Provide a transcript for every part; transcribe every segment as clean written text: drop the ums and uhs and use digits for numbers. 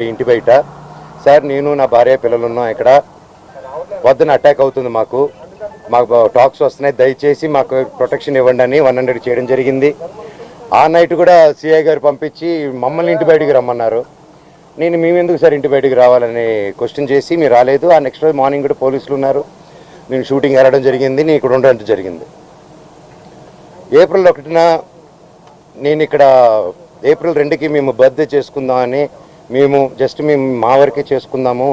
ఇంటి బయట సార్ నేను నా భార్య పిల్లలు ఉన్నాం. ఇక్కడ వద్దన అటాక్ అవుతుంది. మాకు టాక్స్ వస్తున్నాయి, దయచేసి మాకు ప్రొటెక్షన్ ఇవ్వండి అని 100 చేయడం జరిగింది. ఆ నైట్ కూడా సిఐ గారు పంపించి మమ్మల్ని ఇంటి బయటికి రమ్మన్నారు. నేను మేమెందుకు సార్ ఇంటి బయటికి రావాలని క్వశ్చన్ చేసి మీరు రాలేదు. ఆ నెక్స్ట్ రోజు మార్నింగ్ కూడా పోలీసులు ఉన్నారు. నేను షూటింగ్ వెళ్ళడం జరిగింది, నేను ఇక్కడ ఉండడం జరిగింది. ఏప్రిల్ 1న నేను ఇక్కడ ఏప్రిల్ 2కి మేము బర్త్డే చేసుకుందామని మేము మా వరకే చేసుకుందాము,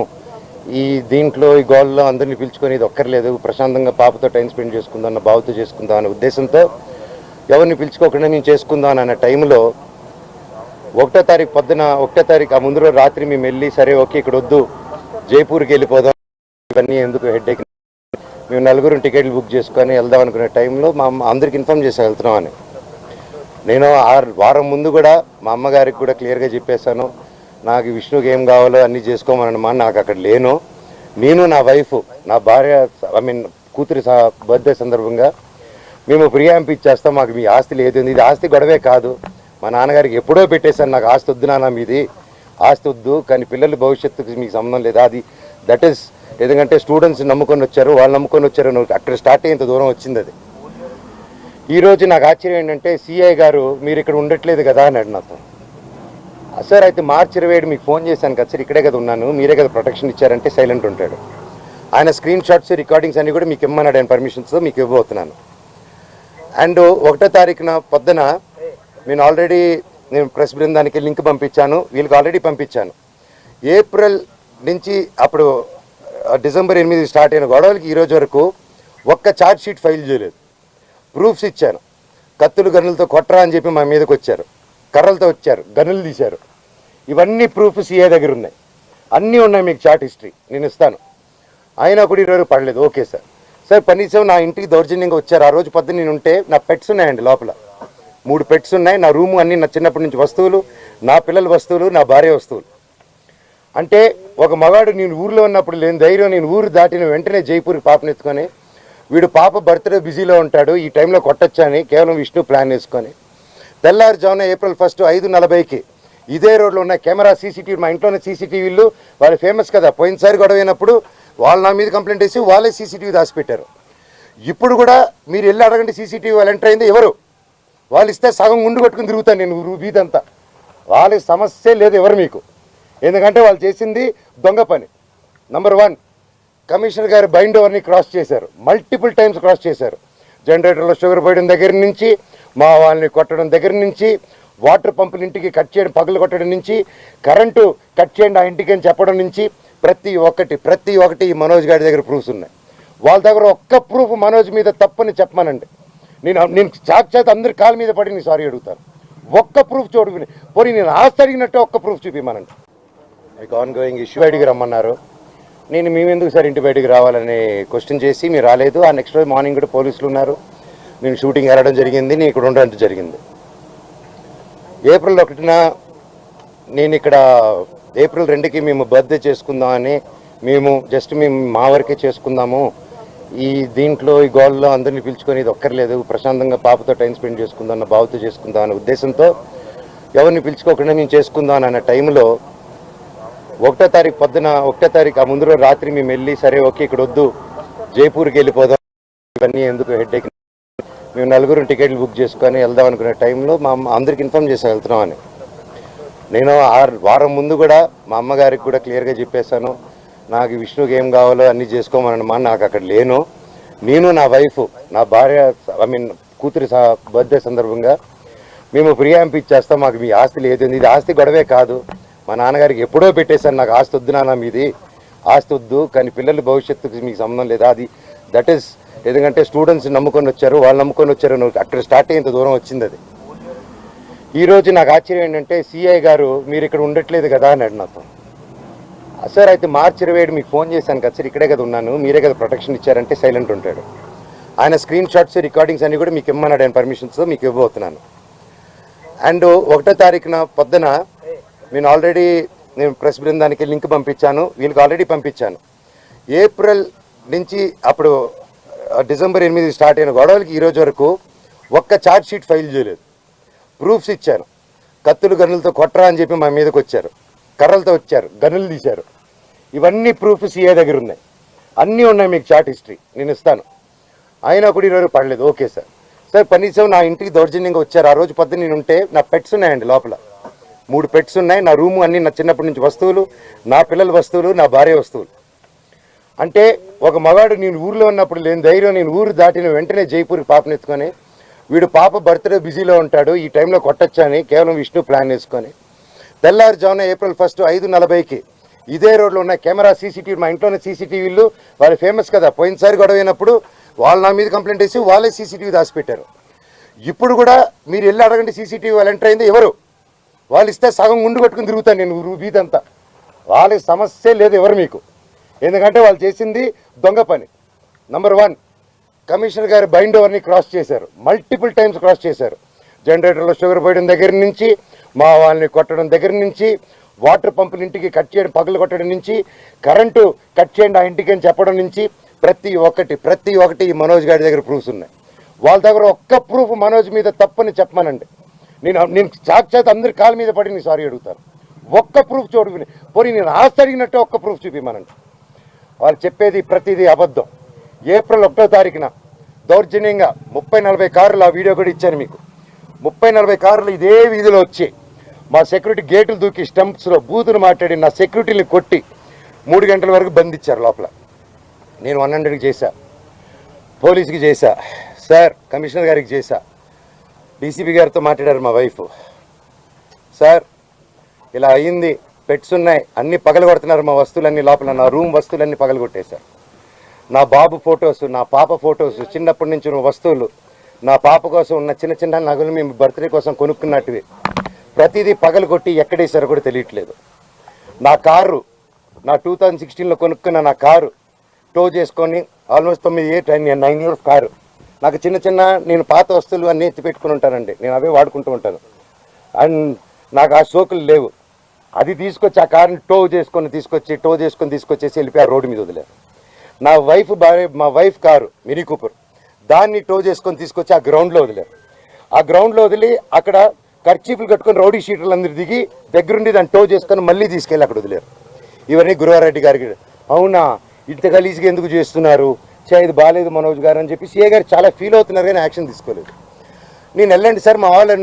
ఈ దీంట్లో ఈ గోల్లో అందరినీ పిలుచుకొని ఇది ఒక్కర్లేదు, ప్రశాంతంగా పాపతో టైం స్పెండ్ చేసుకుందాం అన్న భావతో చేసుకుందాం అనే ఉద్దేశంతో ఎవరిని పిలుచుకోకుండా మేము చేసుకుందాం అన్న టైంలో 1వ తారీఖు పొద్దున 1వ తారీఖు ఆ ముందు రోజు రాత్రి మేము వెళ్ళి సరే ఓకే ఇక్కడ వద్దు జైపూర్కి వెళ్ళిపోదాం, ఇవన్నీ ఎందుకు హెడ్ఏక్, మేము 4 టికెట్లు బుక్ చేసుకొని వెళ్దాం అనుకునే టైంలో మా అందరికి ఇన్ఫామ్ చేసి వెళ్తున్నామని. నేను వారం ముందు కూడా మా అమ్మగారికి కూడా క్లియర్గా చెప్పేశాను, నాకు విష్ణుకి ఏం కావాలో అన్నీ చేసుకోమనమ్మా, నాకు అక్కడ లేను. నేను నా వైఫ్ నా భార్య కూతురి బర్త్డే సందర్భంగా మేము ప్రియాంప్ ఇచ్చేస్తాం, మాకు మీ ఆస్తి లేదు. ఇది ఆస్తి గొడవే కాదు, మా నాన్నగారికి ఎప్పుడో పెట్టేశాను, నాకు ఆస్తి వద్దు నాన్న, మీది ఆస్తి వద్దు, కానీ పిల్లల భవిష్యత్తుకి మీకు సంబంధం లేదు. అది దట్ ఈస్ ఎందుకంటే స్టూడెంట్స్ నమ్ముకొని వచ్చారు, వాళ్ళు నమ్ముకొని వచ్చారు, అక్కడ స్టార్ట్ అయ్యేంత దూరం వచ్చింది. అది ఈరోజు నాకు ఆశ్చర్యం ఏంటంటే సిఐ గారు మీరు ఇక్కడ ఉండట్లేదు కదా అన్నాడు నాతో. సార్ అయితే మార్చి 27 మీకు ఫోన్ చేశాను కదా సార్, ఇక్కడే కదా ఉన్నాను, మీరే కదా ప్రొటెక్షన్ ఇచ్చారంటే సైలెంట్ ఉంటాడు. ఆయన స్క్రీన్ షాట్స్ రికార్డింగ్స్ అన్నీ కూడా మీకు ఇమ్మన్నాడు, ఆయన పర్మిషన్స్తో మీకు ఇవ్వబోతున్నాను. అండ్ 1వ తారీఖున పొద్దున నేను ప్రెస్ బృందానికి లింక్ పంపించాను, వీళ్ళకి ఆల్రెడీ పంపించాను. ఏప్రిల్ నుంచి అప్పుడు డిసెంబర్ 8 స్టార్ట్ అయిన గొడవలకి ఈరోజు వరకు ఒక్క ఛార్జ్ షీట్ ఫైల్ చేయలేదు. ప్రూఫ్స్ ఇచ్చాను, కత్తులు గన్నులతో కొట్టరా అని చెప్పి మా మీదకి వచ్చారు, కర్రలతో వచ్చారు, గన్నులు తీశారు. ఇవన్నీ ప్రూఫ్ సిఏ దగ్గర ఉన్నాయి, అన్నీ ఉన్నాయి, మీకు చార్ట్ హిస్టరీ నేను ఇస్తాను. అయినా కూడా ఈరోజు పడలేదు. ఓకే సార్, కనీసం నా ఇంటికి దౌర్జన్యంగా వచ్చారు. ఆ రోజు పొద్దున్న నేను ఉంటే నా పెట్స్ ఉన్నాయండి, లోపల 3 పెట్స్ ఉన్నాయి, నా రూము అన్నీ నా చిన్నప్పటి నుంచి వస్తువులు, నా పిల్లల వస్తువులు, నా భార్య వస్తువులు. అంటే ఒక మగాడు నేను ఊరిలో ఉన్నప్పుడు లేని ధైర్యం, నేను ఊరు దాటిన వెంటనే జైపూర్కి పాపనెత్తుకొని వీడు పాప బర్త్డే బిజీలో ఉంటాడు, ఈ టైంలో కొట్టొచ్చని కేవలం విష్ణు ప్లాన్ వేసుకొని తెల్లారుజామున ఏప్రిల్ 1 5:40కి ఇదే రోడ్లో ఉన్న కెమెరా సీసీటీవీ, మా ఇంట్లోనే సీసీటీవీలు, వాళ్ళు ఫేమస్ కదా, పోయినసారి గొడవ అయినప్పుడు వాళ్ళు నా మీద కంప్లైంట్ వేసి వాళ్ళే సీసీటీవీ దాచిపెట్టారు. ఇప్పుడు కూడా మీరు వెళ్ళి అడగండి సీసీటీవీ వాళ్ళు ఎంటర్ అయింది ఎవరు, వాళ్ళు ఇస్తే సగం గుండు కొట్టుకుని తిరుగుతాను నేను వీధంతా, వాళ్ళకి సమస్య లేదు ఎవరు మీకు, ఎందుకంటే వాళ్ళు చేసింది దొంగ పని. నంబర్ 1, కమిషనర్ గారు బైండ్ ఓవర్ని క్రాస్ చేశారు, మల్టిపుల్ టైమ్స్ క్రాస్ చేశారు. జనరేటర్లో షుగర్ పోయడం దగ్గర నుంచి, మా వాళ్ళని కొట్టడం దగ్గర నుంచి, వాటర్ పంపులు ఇంటికి కట్ చేయడం, పగులు కొట్టడం నుంచి, కరెంటు కట్ చేయండి ఆ ఇంటికి అని చెప్పడం నుంచి, ప్రతి ఒక్కటి ఈ మనోజ్ గారి దగ్గర ప్రూఫ్స్ ఉన్నాయి. వాళ్ళ దగ్గర ఒక్క ప్రూఫ్ మనోజ్ మీద తప్పని చెప్పమానండి, నేను సాక్షాత్ అందరి కాళ్ళ మీద పడి నేను సారీ అడుగుతాను. ఒక్క ప్రూఫ్ చూడుకుని పోనీ నేను ఆస్తి అడిగినట్టే ఒక్క ప్రూఫ్ చూపిమానండి. మీకు ఆన్ గోయింగ్ ఇష్యూ బయటికి రమ్మన్నారు. నేను మేమెందుకు సార్ ఇంటి బయటికి రావాలని క్వశ్చన్ చేసి మీరు రాలేదు. ఆ నెక్స్ట్ రోజు మార్నింగ్ కూడా పోలీసులు ఉన్నారు. నేను షూటింగ్ వెళ్ళడం జరిగింది, నేను ఇక్కడ ఉండడం జరిగింది. ఏప్రిల్ 1న నేను ఇక్కడ ఏప్రిల్ 2కి మేము బర్త్డే చేసుకుందామని మేము మా వరకే చేసుకుందాము, ఈ దీంట్లో ఈ గోల్లో అందరినీ పిలుచుకొని ఇది ఒక్కర్లేదు, ప్రశాంతంగా పాపతో టైం స్పెండ్ చేసుకుందాం అన్న భావతో చేసుకుందాం అనే ఉద్దేశంతో ఎవరిని పిలుచుకోకుండా మేము చేసుకుందాం అన్న టైంలో 1వ తారీఖు పొద్దున 1వ తారీఖు ఆ ముందు రోజు రాత్రి మేము వెళ్ళి సరే ఓకే ఇక్కడ వద్దు జైపూర్కి వెళ్ళిపోదాం, ఇవన్నీ ఎందుకు హెడ్ఏక్, మేము 4 టికెట్లు బుక్ చేసుకొని వెళ్దాం అనుకునే టైంలో మా అందరికి ఇన్ఫామ్ చేసి వెళ్తున్నామని. నేను వారం ముందు కూడా మా అమ్మగారికి కూడా క్లియర్గా చెప్పేశాను, నాకు విష్ణుకి ఏం కావాలో అన్నీ చేసుకోమనమ్మా, నాకు అక్కడ లేను. నేను నా వైఫ్ నా భార్య కూతురి బర్త్డే సందర్భంగా మేము ప్రియాంప్ ఇచ్చేస్తాం, మాకు మీ ఆస్తి లేదు. ఇది ఆస్తి గొడవే కాదు, మా నాన్నగారికి ఎప్పుడో పెట్టేశాను, నాకు ఆస్తి వద్దు నాన్న, మీది ఆస్తి వద్దు, కానీ పిల్లల భవిష్యత్తుకి మీకు సంబంధం లేదు. అది దట్ ఈస్ ఎందుకంటే స్టూడెంట్స్ నమ్ముకొని వచ్చారు, వాళ్ళు నమ్ముకొని వచ్చారు, అక్కడ స్టార్ట్ అయ్యేంత దూరం వచ్చింది. అది ఈరోజు నాకు ఆశ్చర్యం ఏంటంటే సిఐ గారు మీరు ఇక్కడ ఉండట్లేదు కదా అన్నాడు నాతో. సార్ అయితే మార్చి 27 మీకు ఫోన్ చేశాను కదా సార్, ఇక్కడే కదా ఉన్నాను, మీరే కదా ప్రొటెక్షన్ ఇచ్చారంటే సైలెంట్ ఉంటాడు. ఆయన స్క్రీన్ షాట్స్ రికార్డింగ్స్ అన్నీ కూడా మీకు ఇమ్మన్నాడు, ఆయన పర్మిషన్స్తో మీకు ఇవ్వబోతున్నాను. అండ్ 1వ తారీఖున పొద్దున నేను ప్రెస్ బృందానికి లింక్ పంపించాను, వీళ్ళకి ఆల్రెడీ పంపించాను. ఏప్రిల్ నుంచి అప్పుడు డిసెంబర్ 8 స్టార్ట్ అయిన గొడవలకి ఈరోజు వరకు ఒక్క ఛార్జ్ షీట్ ఫైల్ చేయలేదు. ప్రూఫ్స్ ఇచ్చాను, కత్తులు గన్నులతో కొట్టరా అని చెప్పి మా మీదకి వచ్చారు, కర్రలతో వచ్చారు, గనులు తీశారు. ఇవన్నీ ప్రూఫ్ సీఏ దగ్గర ఉన్నాయి, అన్నీ ఉన్నాయి, మీకు చాట్ హిస్టరీ నేను ఇస్తాను. అయినా కూడా ఈరోజు పడలేదు. ఓకే సార్, సార్ కనీసం నా ఇంటికి దౌర్జన్యంగా వచ్చారు. ఆ రోజు పొద్దున్న నేను ఉంటే నా పెట్స్ ఉన్నాయండి లోపల, 3 పెట్స్ ఉన్నాయి. నా రూము అన్నీ నా చిన్నప్పటి నుంచి వస్తువులు, నా పిల్లల వస్తువులు, నా భార్య వస్తువులు. అంటే ఒక మగాడు నేను ఊర్లో ఉన్నప్పుడు లేని ధైర్యం, నేను ఊరు దాటిన వెంటనే జైపూర్కి పాపను ఎత్తుకొని, వీడు పాప బర్త్డే బిజీలో ఉంటాడు, ఈ టైంలో కొట్టొచ్చని కేవలం విష్ణు ప్లాన్ వేసుకొని తెల్లారుజామున ఏప్రిల్ 1 5:40కి ఇదే రోడ్లో ఉన్న కెమెరా సీసీటీవీ, మా ఇంట్లోనే సీసీటీవీలు, వాళ్ళు ఫేమస్ కదా, పోయినసారి గొడవ అయినప్పుడు వాళ్ళు నా మీద కంప్లైంట్ వేసి వాళ్ళే సీసీటీవీ దాచిపెట్టారు. ఇప్పుడు కూడా మీరు వెళ్ళి అడగండి సీసీటీవీ వాళ్ళు ఎంటర్ అయింది ఎవరు, వాళ్ళు ఇస్తే సగం గుండు కొట్టుకుని తిరుగుతాను నేను వీధంతా. వాళ్ళకి సమస్య లేదు ఎవరు మీకు, ఎందుకంటే వాళ్ళు చేసింది దొంగ పని. నంబర్ 1, కమిషనర్ గారు బైండ్ ఓవర్ని క్రాస్ చేశారు, మల్టిపుల్ టైమ్స్ క్రాస్ చేశారు. జనరేటర్లో షుగర్ పోయడం దగ్గర నుంచి, మా వాళ్ళని కొట్టడం దగ్గర నుంచి, వాటర్ పంపులు ఇంటికి కట్ చేయడం, పగలు కొట్టడం నుంచి, కరెంటు కట్ చేయండి ఆ ఇంటికి అని చెప్పడం నుంచి, ప్రతి ఒక్కటి ఈ మనోజ్ గారి దగ్గర ప్రూఫ్స్ ఉన్నాయి. వాళ్ళ దగ్గర ఒక్క ప్రూఫ్ మనోజ్ మీద తప్పని చెప్పమనండి, నేను సాక్షాత్ అందరి కాళ్ళ మీద పడి నేను సారీ అడుగుతాను. ఒక్క ప్రూఫ్ చూడుకుని పోనీ నేను ఆస్తి అడిగినట్టు ఒక్క ప్రూఫ్ చూపిమనండి. వాళ్ళు చెప్పేది ప్రతిదీ అబద్ధం. ఏప్రిల్ 1వ తారీఖున దౌర్జన్యంగా 30-40 కార్లు, ఆ వీడియో కూడా ఇచ్చాను మీకు, 30-40 కార్లు ఇదే వీధిలో వచ్చి మా సెక్యూరిటీ గేట్లు దూకి స్టంప్స్లో బూతులు మాట్లాడి నా సెక్యూరిటీని కొట్టి 3 గంటల వరకు బంధించారు లోపల. నేను 100కి చేశా, పోలీస్కి చేశా, సార్ కమిషనర్ గారికి చేశా, డీసీపీ గారితో మాట్లాడారు మా వైఫ్, సార్ ఇలా అయ్యింది, పెట్స్ ఉన్నాయి, అన్నీ పగలగొడుతున్నారు, మా వస్తువులన్నీ లోపల, నా రూమ్ వస్తువులన్నీ పగలగొట్టేశారు. నా బాబు ఫొటోస్, నా పాప ఫొటోస్, చిన్నప్పటి నుంచి ఉన్న వస్తువులు, నా పాప కోసం ఉన్న చిన్న చిన్న నగలు మేము బర్త్డే కోసం కొనుక్కున్నట్టువి ప్రతిదీ పగలగొట్టి ఎక్కడేసారో కూడా తెలియట్లేదు. నా కారు, నా 2016లో కొనుక్కున్న నా కారు టో చేసుకొని ఆల్మోస్ట్ 9 ఇయర్స్ కారు, నాకు చిన్న నేను పాత వస్తువులు అన్నీ ఎత్తి పెట్టుకుని ఉంటానండి, నేను అవే వాడుకుంటూ ఉంటాను. అండ్ నాకు ఆ షోకులు లేవు. అది తీసుకొచ్చి ఆ కారుని టో చేసుకొని తీసుకొచ్చేసి వెళ్ళిపోయి ఆ రోడ్డు మీద వదిలేరు. నా మా వైఫ్ కారు మినీ కూపర్, దాన్ని టో చేసుకొని తీసుకొచ్చి ఆ గ్రౌండ్లో వదిలేరు. ఆ గ్రౌండ్లో వదిలి అక్కడ ఖర్చీపులు కట్టుకొని రౌడీ షీటర్లు అందరూ దిగి దగ్గరుండి దాన్ని టో చేసుకొని మళ్ళీ తీసుకెళ్ళి అక్కడ వదిలేరు. ఇవన్నీ గురువారెడ్డి గారికి, అవునా ఇంత గలీజ్గా ఎందుకు చేస్తున్నారు, ఇది బాగాలేదు మనోజ్ గారు అని చెప్పి సీఏ గారు చాలా ఫీల్ అవుతున్నారు, కానీ యాక్షన్ తీసుకోలేదు. నేను వెళ్ళండి సార్ మా వాళ్ళు